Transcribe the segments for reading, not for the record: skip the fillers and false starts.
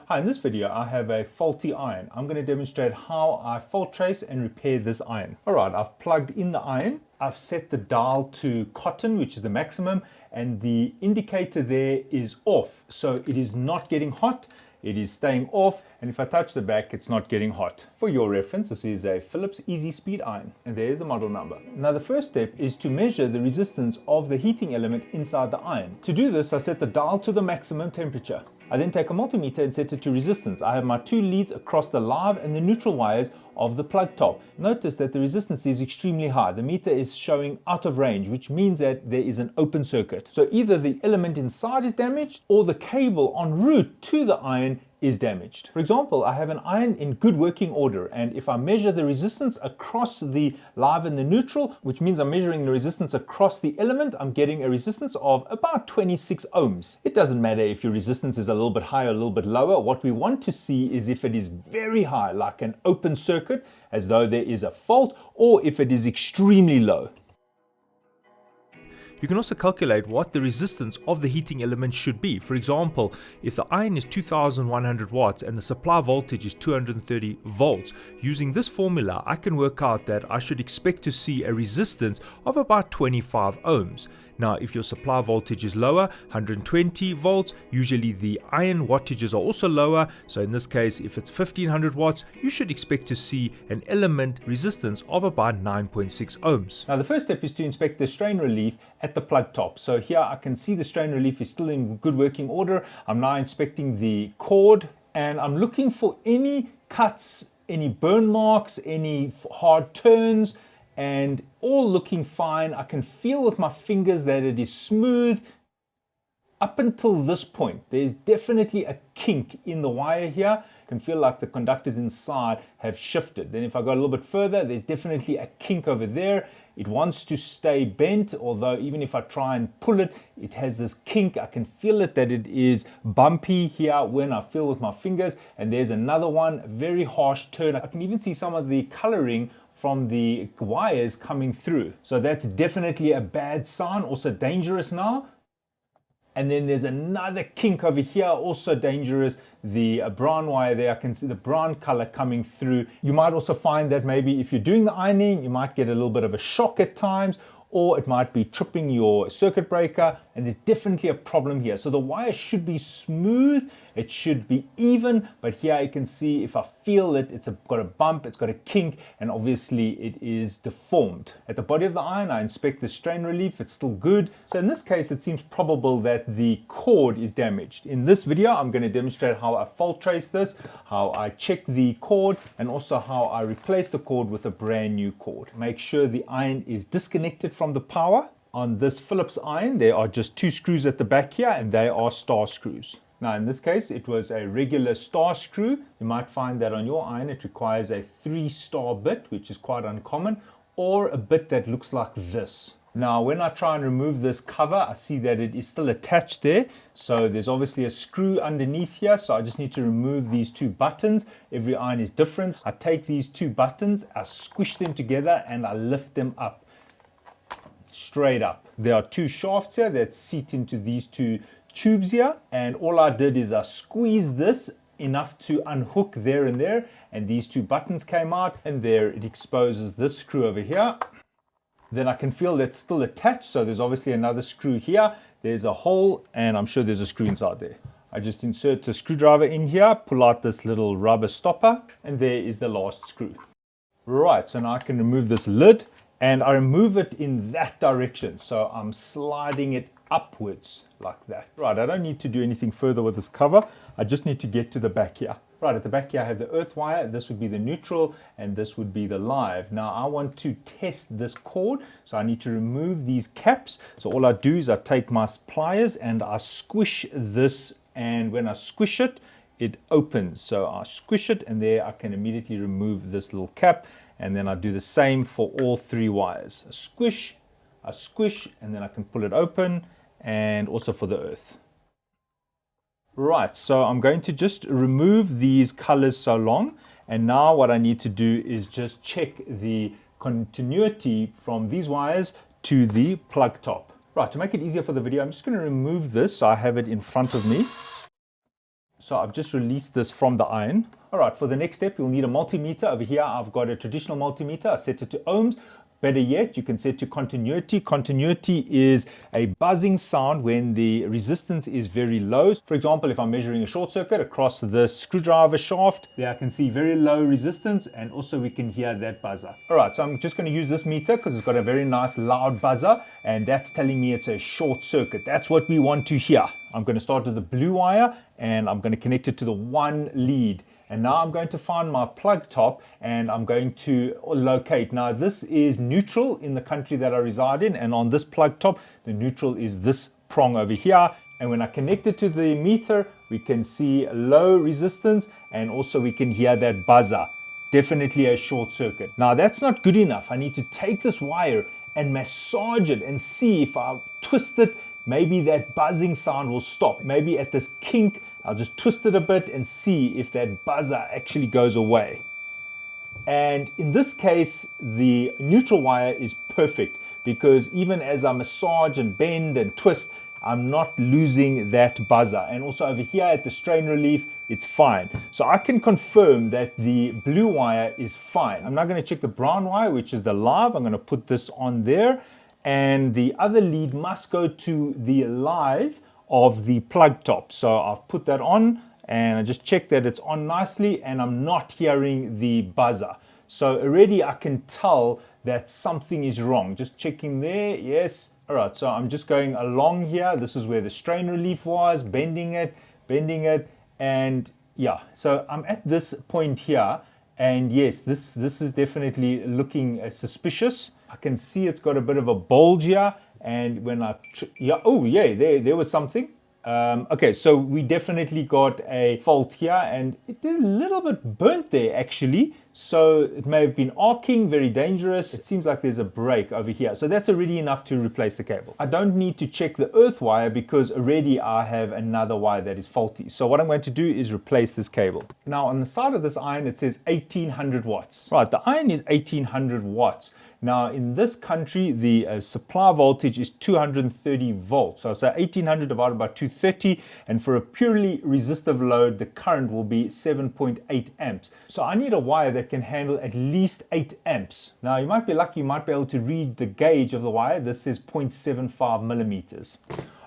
Hi, in this video I have a faulty iron. I'm going to demonstrate how I fault trace and repair this iron. Alright, I've plugged in the iron. I've set the dial to cotton, which is the maximum, and the indicator there is off. So it is not getting hot. It is staying off, and if I touch the back, it's not getting hot. For your reference, this is a Philips Easy Speed iron, and there's the model number. Now the first step is to measure the resistance of the heating element inside the iron. To do this, I set the dial to the maximum temperature. I then take a multimeter and set it to resistance. I have my two leads across the live and the neutral wires of the plug top. Notice that the resistance is extremely high. The meter is showing out of range, which means that there is an open circuit. So either the element inside is damaged or the cable en route to the iron is damaged. For example, I have an iron in good working order, and if I measure the resistance across the live and the neutral, which means I'm measuring the resistance across the element, I'm getting a resistance of about 26 ohms. It doesn't matter if your resistance is a little bit higher or a little bit lower. What we want to see is if it is very high, like an open circuit, as though there is a fault, or if it is extremely low. You can also calculate what the resistance of the heating element should be. For example, if the iron is 2100 watts and the supply voltage is 230 volts, using this formula I can work out that I should expect to see a resistance of about 25 ohms. Now, if your supply voltage is lower, 120 volts, usually the iron wattages are also lower. So in this case, if it's 1500 watts, you should expect to see an element resistance of about 9.6 ohms. Now, the first step is to inspect the strain relief at the plug top. So here I can see the strain relief is still in good working order. I'm now inspecting the cord and I'm looking for any cuts, any burn marks, any hard turns, and all looking fine. I can feel with my fingers that it is smooth. Up until this point, there's definitely a kink in the wire here. I can feel like the conductors inside have shifted. Then if I go a little bit further, there's definitely a kink over there. It wants to stay bent, although even if I try and pull it, it has this kink. I can feel it that it is bumpy here when I feel with my fingers. And there's another one, a very harsh turn. I can even see some of the coloring from the wires coming through. So that's definitely a bad sign, also dangerous now. And then there's another kink over here, also dangerous. The brown wire there, I can see the brown color coming through. You might also find that maybe if you're doing the ironing, you might get a little bit of a shock at times, or it might be tripping your circuit breaker, and there's definitely a problem here. So the wire should be smooth, it should be even, but here you can see if I feel it, it's got a bump, it's got a kink, and obviously it is deformed. At the body of the iron, I inspect the strain relief, it's still good. So in this case, it seems probable that the cord is damaged. In this video, I'm going to demonstrate how I fault trace this, how I check the cord, and also how I replace the cord with a brand new cord. Make sure the iron is disconnected from the power. On this Philips iron, there are just two screws at the back here, and they are star screws. Now in this case, it was a regular star screw. You might find that on your iron, it requires a 3-star bit, which is quite uncommon, or a bit that looks like this. Now, when I try and remove this cover, I see that it is still attached there. So there's obviously a screw underneath here. So I just need to remove these two buttons. Every iron is different. I take these two buttons, I squish them together, and I lift them up, straight up. There are two shafts here that seat into these two tubes here, and all I did is I squeezed this enough to unhook there and there, and these two buttons came out, and there it exposes this screw over here. Then I can feel that's still attached, so there's obviously another screw here. There's a hole, and I'm sure there's a screw inside there. I just insert a screwdriver in here, pull out this little rubber stopper, and there is the last screw. Right, so now I can remove this lid, and I remove it in that direction, so I'm sliding it upwards like that. Right, I don't need to do anything further with this cover. I just need to get to the back here. Right, at the back here I have the earth wire. This would be the neutral and this would be the live. Now I want to test this cord, so I need to remove these caps. So all I do is I take my pliers and I squish this, and when I squish it, it opens. So I squish it, and there I can immediately remove this little cap, and then I do the same for all three wires. I squish, and then I can pull it open, and also for the earth. Right, so I'm going to just remove these colors so long, and now what I need to do is just check the continuity from these wires to the plug top. Right, to make it easier for the video, I'm just going to remove this so I have it in front of me. So I've just released this from the iron. All right, for the next step, you'll need a multimeter. Over here, I've got a traditional multimeter. I set it to ohms. Better yet, you can set to continuity. Continuity is a buzzing sound when the resistance is very low. For example, if I'm measuring a short circuit across the screwdriver shaft, there I can see very low resistance, and also we can hear that buzzer. All right, so I'm just going to use this meter because it's got a very nice loud buzzer, and that's telling me it's a short circuit. That's what we want to hear. I'm going to start with the blue wire, and I'm going to connect it to the one lead. And now I'm going to find my plug top, and I'm going to locate. Now this is neutral in the country that I reside in, and on this plug top, the neutral is this prong over here. And when I connect it to the meter, we can see low resistance, and also we can hear that buzzer. Definitely a short circuit. Now that's not good enough. I need to take this wire and massage it and see if I twist it, maybe that buzzing sound will stop. Maybe at this kink, I'll just twist it a bit and see if that buzzer actually goes away. And in this case, the neutral wire is perfect because even as I massage and bend and twist, I'm not losing that buzzer. And also over here at the strain relief, it's fine. So I can confirm that the blue wire is fine. I'm now going to check the brown wire, which is the live. I'm going to put this on there. And the other lead must go to the live of the plug top. So I've put that on, and I just checked that it's on nicely, and I'm not hearing the buzzer. So already I can tell that something is wrong. Just checking there, yes. All right, so I'm just going along here. This is where the strain relief was, bending it, and yeah. So I'm at this point here, and yes, this is definitely looking suspicious. I can see it's got a bit of a bulge here. And when I, there was something. Okay, so we definitely got a fault here, and it is a little bit burnt there actually. So it may have been arcing, very dangerous. It seems like there's a break over here. So that's already enough to replace the cable. I don't need to check the earth wire because already I have another wire that is faulty. So what I'm going to do is replace this cable. Now on the side of this iron, it says 1800 watts. Right, the iron is 1800 watts. Now in this country, the supply voltage is 230 volts. So 1800 divided by 230, and for a purely resistive load, the current will be 7.8 amps. So I need a wire that can handle at least 8 amps. Now you might be lucky, you might be able to read the gauge of the wire. This is 0.75 millimeters.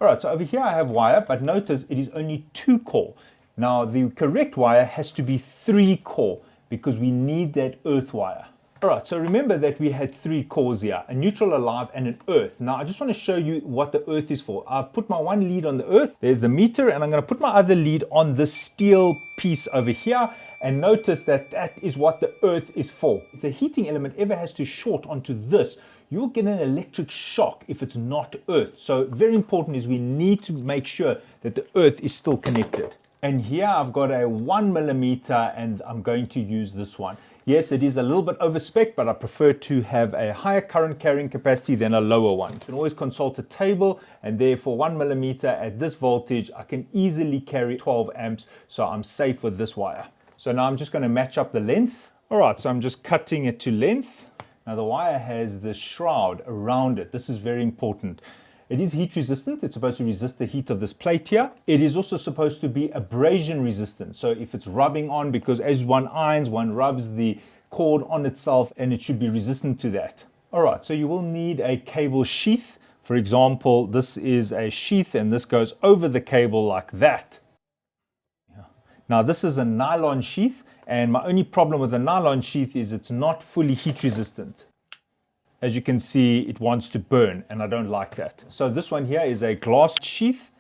All right, so over here I have wire, but notice it is only 2 core. Now the correct wire has to be 3 core because we need that earth wire. All right, so remember that we had 3 cores here, a neutral, a live, and an earth. Now I just want to show you what the earth is for. I've put my one lead on the earth, there's the meter, and I'm going to put my other lead on this steel piece over here, and notice that that is what the earth is for. If the heating element ever has to short onto this, you'll get an electric shock if it's not earth. So very important is we need to make sure that the earth is still connected. And here I've got a 1 millimeter, and I'm going to use this one. Yes, it is a little bit over spec, but I prefer to have a higher current carrying capacity than a lower one. You can always consult a table, and therefore 1 millimeter at this voltage, I can easily carry 12 amps, so I'm safe with this wire. So now I'm just going to match up the length. All right, so I'm just cutting it to length. Now the wire has the shroud around it. This is very important. It is heat resistant. It's supposed to resist the heat of this plate here. It is also supposed to be abrasion resistant. So if it's rubbing on, because as one irons, one rubs the cord on itself, and it should be resistant to that. All right, so you will need a cable sheath. For example, this is a sheath, and this goes over the cable like that. Now this is a nylon sheath, and my only problem with the nylon sheath is it's not fully heat resistant. As you can see, it wants to burn, and I don't like that. So this one here is a glass sheath,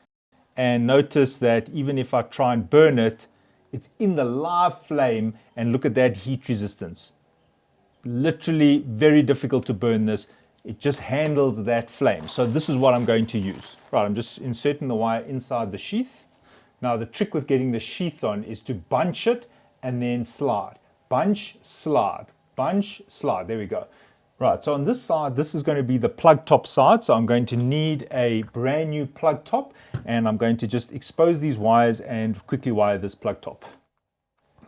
and notice that even if I try and burn it, it's in the live flame, and look at that heat resistance. Literally very difficult to burn this. It just handles that flame. So this is what I'm going to use. Right, I'm just inserting the wire inside the sheath. Now the trick with getting the sheath on is to bunch it and then slide. Bunch, slide, bunch, slide. There we go. Right, so on this side, this is going to be the plug top side. So I'm going to need a brand new plug top, and I'm going to just expose these wires and quickly wire this plug top.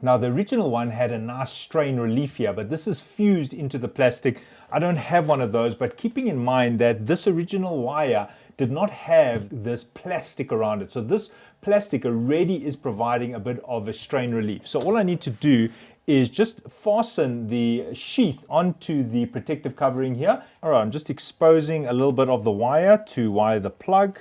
Now the original one had a nice strain relief here, but this is fused into the plastic. I don't have one of those, but keeping in mind that this original wire did not have this plastic around it. So this plastic already is providing a bit of a strain relief. So all I need to do is just fasten the sheath onto the protective covering here. All right, I'm just exposing a little bit of the wire to wire the plug.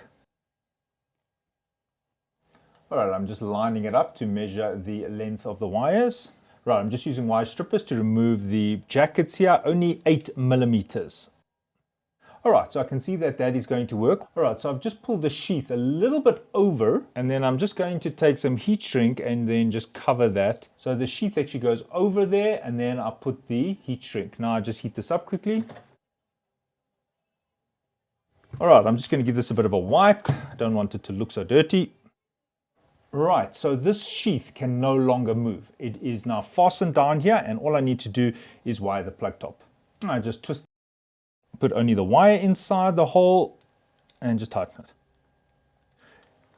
All right, I'm just lining it up to measure the length of the wires. Right, I'm just using wire strippers to remove the jackets here, only 8 millimeters. All right, so I can see that that is going to work. All right, so I've just pulled the sheath a little bit over, and then I'm just going to take some heat shrink and then just cover that. So the sheath actually goes over there, and then I put the heat shrink. Now I just heat this up quickly. All right, I'm just going to give this a bit of a wipe. I don't want it to look so dirty. Right, so this sheath can no longer move. It is now fastened down here, and all I need to do is wire the plug top. I just twist, put only the wire inside the hole, and just tighten it.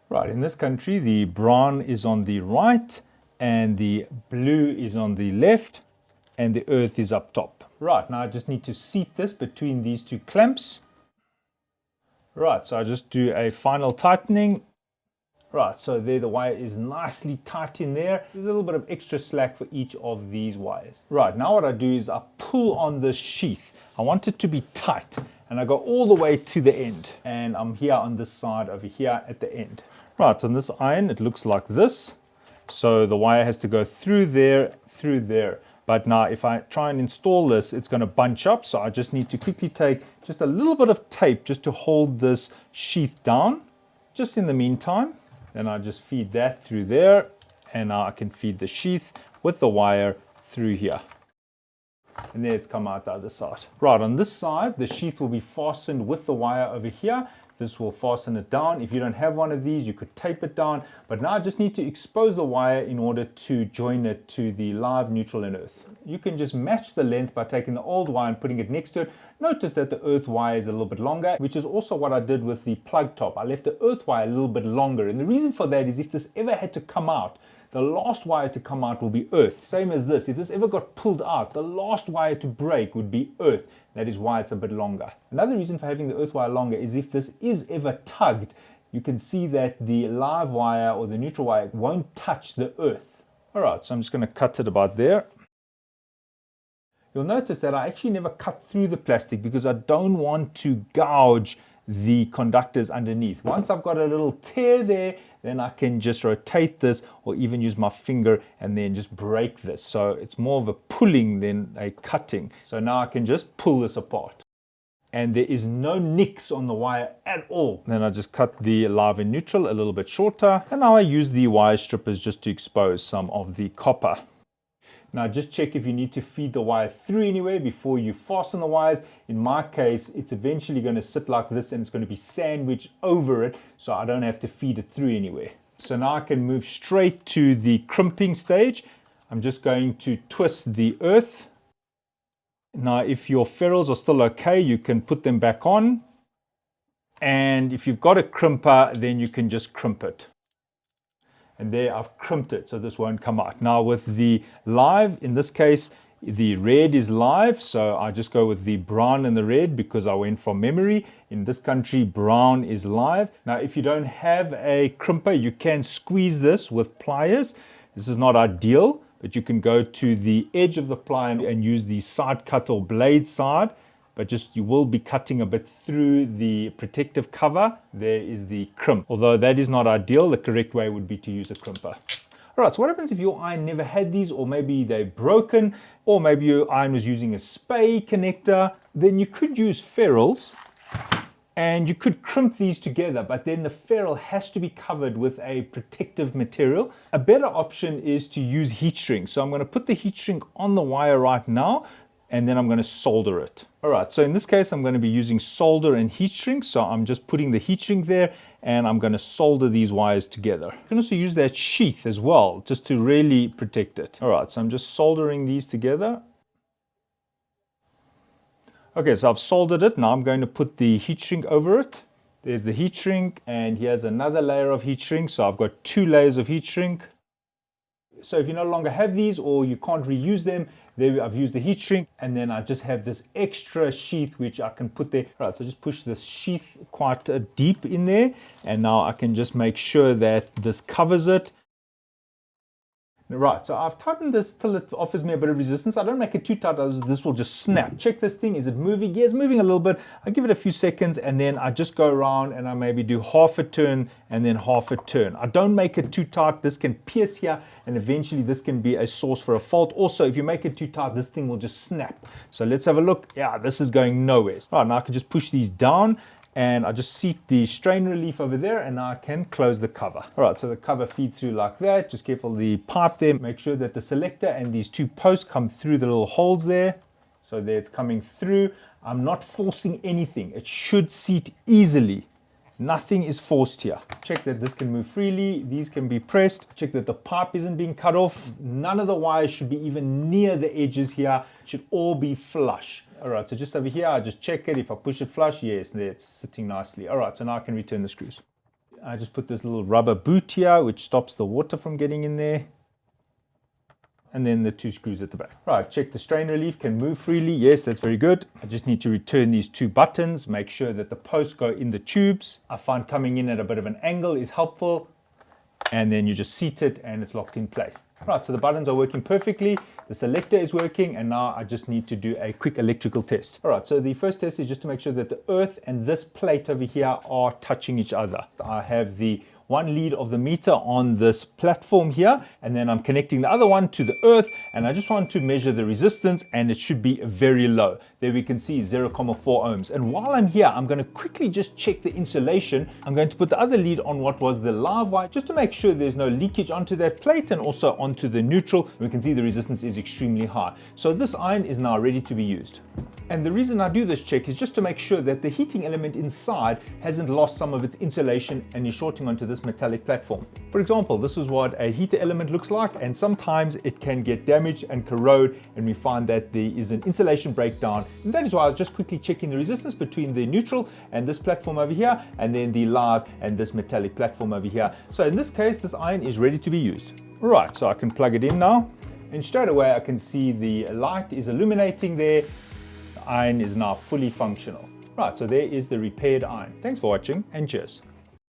Right, in this country, the brown is on the right, and the blue is on the left, and the earth is up top. Right, now I just need to seat this between these two clamps. Right, so I just do a final tightening. Right, so there the wire is nicely tight in there. There's a little bit of extra slack for each of these wires. Right, now what I do is I pull on this sheath. I want it to be tight, and I go all the way to the end. And I'm here on this side over here at the end. Right, on this iron it looks like this. So the wire has to go through there, through there. But now if I try and install this, it's going to bunch up. So I just need to quickly take just a little bit of tape just to hold this sheath down, just in the meantime. Then I just feed that through there, and now I can feed the sheath with the wire through here. And there it's come out the other side. Right, on this side, the sheath will be fastened with the wire over here. This will fasten it down. If you don't have one of these, you could tape it down. But now I just need to expose the wire in order to join it to the live, neutral, and earth. You can just match the length by taking the old wire and putting it next to it. Notice that the earth wire is a little bit longer, which is also what I did with the plug top. I left the earth wire a little bit longer. And the reason for that is if this ever had to come out, the last wire to come out will be earth. Same as this. If this ever got pulled out, the last wire to break would be earth. That is why it's a bit longer. Another reason for having the earth wire longer is if this is ever tugged, you can see that the live wire or the neutral wire won't touch the earth. All right, so I'm just going to cut it about there. You'll notice that I actually never cut through the plastic because I don't want to gouge the conductors underneath. Once I've got a little tear there, then I can just rotate this or even use my finger and then just break this. So it's more of a pulling than a cutting. So now I can just pull this apart. And there is no nicks on the wire at all. Then I just cut the live and neutral a little bit shorter. And now I use the wire strippers just to expose some of the copper. Now just check if you need to feed the wire through anywhere before you fasten the wires. In my case, it's eventually going to sit like this and it's going to be sandwiched over it, so I don't have to feed it through anywhere. So now I can move straight to the crimping stage. I'm just going to twist the earth. Now if your ferrules are still okay, you can put them back on. And if you've got a crimper, then you can just crimp it. And there I've crimped it so this won't come out. Now with the live, in this case, the red is live, so I just go with the brown and the red because I went from memory. In this country, brown is live. Now if you don't have a crimper, you can squeeze this with pliers. This is not ideal, but you can go to the edge of the plier and use the side cut or blade side. But just you will be cutting a bit through the protective cover. There is the crimp. Although that is not ideal, the correct way would be to use a crimper. All right, so what happens if your iron never had these, or maybe they're broken, or maybe your iron was using a spay connector? Then you could use ferrules and you could crimp these together, but then the ferrule has to be covered with a protective material. A better option is to use heat shrink. So I'm going to put the heat shrink on the wire right now, and then I'm going to solder it. All right, so in this case, I'm going to be using solder and heat shrink. So I'm just putting the heat shrink there, and I'm going to solder these wires together. You can also use that sheath as well, just to really protect it. All right, so I'm just soldering these together. Okay, so I've soldered it. Now I'm going to put the heat shrink over it. There's the heat shrink, and here's another layer of heat shrink. So I've got 2 layers of heat shrink. So if you no longer have these or you can't reuse them, There I've used the heat shrink, and then I just have this extra sheath which I can put there. All right, so just push this sheath quite deep in there, and now I can just make sure that this covers it. Right, so I've tightened this till it offers me a bit of resistance. I don't make it too tight, this will just snap. Check this thing, is it moving? Yeah, it's moving a little bit. I give it a few seconds, and then I just go around and I maybe do half a turn and then half a turn. I don't make it too tight. This can pierce here, and eventually this can be a source for a fault. Also, if you make it too tight, this thing will just snap. So let's have a look. Yeah, this is going nowhere. All right, now I can just push these down, and I just seat the strain relief over there, and now I can close the cover. All right, so the cover feeds through like that. Just careful the pipe there. Make sure that the selector and these two posts come through the little holes there. So there it's coming through. I'm not forcing anything. It should seat easily. Nothing is forced here. Check that this can move freely. These can be pressed. Check that the pipe isn't being cut off. None of the wires should be even near the edges here. It should all be flush. All right, so just over here, I just check it. If I push it flush, yes, there it's sitting nicely. All right, so now I can return the screws. I just put this little rubber boot here, which stops the water from getting in there. And then the two screws at the back. Right, check the strain relief can move freely. Yes, that's very good. I just need to return these two buttons, make sure that the posts go in the tubes. I find coming in at a bit of an angle is helpful. And then you just seat it and it's locked in place. Right, so the buttons are working perfectly. The selector is working, and now I just need to do a quick electrical test. All right, so the first test is just to make sure that the earth and this plate over here are touching each other. I have the one lead of the meter on this platform here, and then I'm connecting the other one to the earth, and I just want to measure the resistance, and it should be very low. There we can see 0.4 ohms. And while I'm here, I'm going to quickly just check the insulation. I'm going to put the other lead on what was the live wire, just to make sure there's no leakage onto that plate and also onto the neutral. We can see the resistance is extremely high. So this iron is now ready to be used. And the reason I do this check is just to make sure that the heating element inside hasn't lost some of its insulation and is shorting onto this metallic platform. For example, this is what a heater element looks like, and sometimes it can get damaged and corrode, and we find that there is an insulation breakdown. And that is why I was just quickly checking the resistance between the neutral and this platform over here, and then the live and this metallic platform over here. So in this case, this iron is ready to be used. Right, so I can plug it in now, and straight away I can see the light is illuminating there. The iron is now fully functional. Right, so there is the repaired iron. Thanks for watching, and cheers.